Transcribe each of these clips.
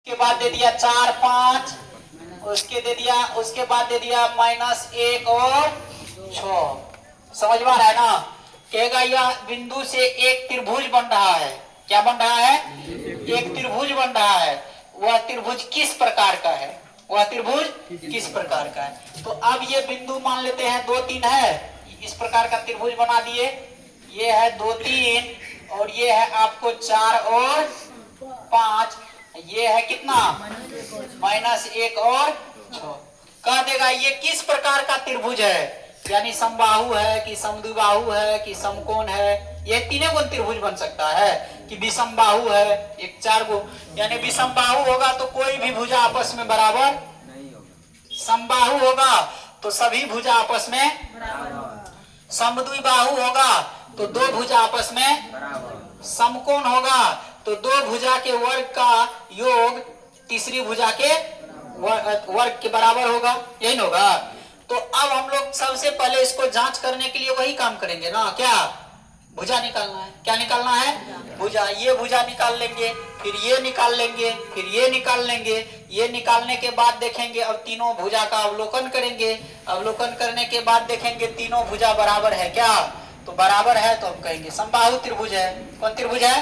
उसके बाद दे दिया 4 5, उसके बाद दे दिया -1 और 6। समझ में आ रहा है ना। कहेगा यह बिंदु से एक त्रिभुज बन रहा है। क्या बन रहा है? एक त्रिभुज बन रहा है। वह त्रिभुज किस प्रकार का है? वह त्रिभुज किस प्रकार का है? तो अब ये बिंदु मान लेते हैं 2 3 है। इस प्रकार का त्रिभुज बना दिए। ये है 2 3 और ये है आपको 4 और 5। ये है कितना? -1 और 6। कह देगा ये किस प्रकार का त्रिभुज है? यानी समबाहु है कि समद्विबाहु है कि समकोण है। ये तीनों गुण त्रिभुज बन सकता है कि विषमबाहु है। एक 4 गुण यानी विषमबाहु होगा तो कोई भी भुजा आपस में बराबर नहीं होगा। समबाहु होगा तो सभी भुजा आपस में बराबर। समद्विबाहु होगा तो दो भुजा आपस में बराबर। समकोण होगा तो दो भुजा के वर्ग का योग तीसरी भुजा के वर्ग के बराबर होगा। यही ना होगा। तो अब हम लोग सबसे पहले इसको जांच करने के लिए वही काम करेंगे ना। क्या? भुजा निकालना है। क्या निकालना है? भुजा। ये भुजा निकाल लेंगे, फिर ये निकाल लेंगे, फिर ये निकाल लेंगे। ये निकालने के बाद देखेंगे अब तीनों भुजा का अवलोकन करेंगे। अवलोकन करने के बाद देखेंगे तीनों भुजा बराबर है क्या। तो बराबर है तो हम कहेंगे समबाहु त्रिभुज है। कौन त्रिभुज है?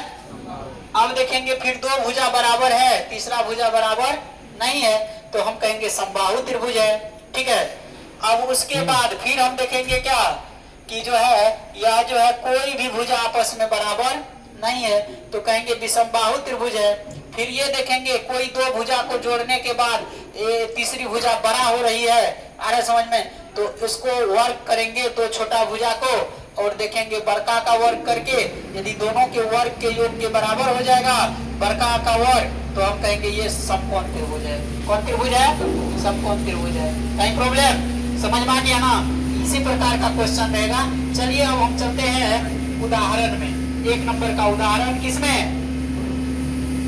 अब देखेंगे फिर दो भुजा बराबर है, तीसरा भुजा बराबर नहीं है तो हम कहेंगे समबाहु त्रिभुज है। ठीक है। अब उसके बाद फिर हम देखेंगे क्या कि जो है यह जो है कोई भी भुजा आपस में बराबर नहीं है तो कहेंगे विषमबाहु त्रिभुज है। फिर ये देखेंगे कोई दो भुजा को जोड़ने के बाद ये तीसरी भुजा बड़ा हो रही है। आ रहा समझ में? तो इसको वर्ग करेंगे तो छोटा भुजा को और देखेंगे बड़का का वर्ग करके यदि दोनों के वर्ग के योग के बराबर हो जाएगा बड़का का वर्ग तो हम कहेंगे ये समकोण त्रिभुज है। कौन त्रिभुज है? समकोण त्रिभुज है। कहीं प्रॉब्लम? समझ में आ गया ना। इसी प्रकार का क्वेश्चन रहेगा। चलिए अब हम चलते हैं उदाहरण में। 1 नंबर का उदाहरण किसमें?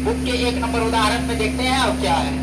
बुक के 1 नंबर उदाहरण में देखते हैं अब क्या है।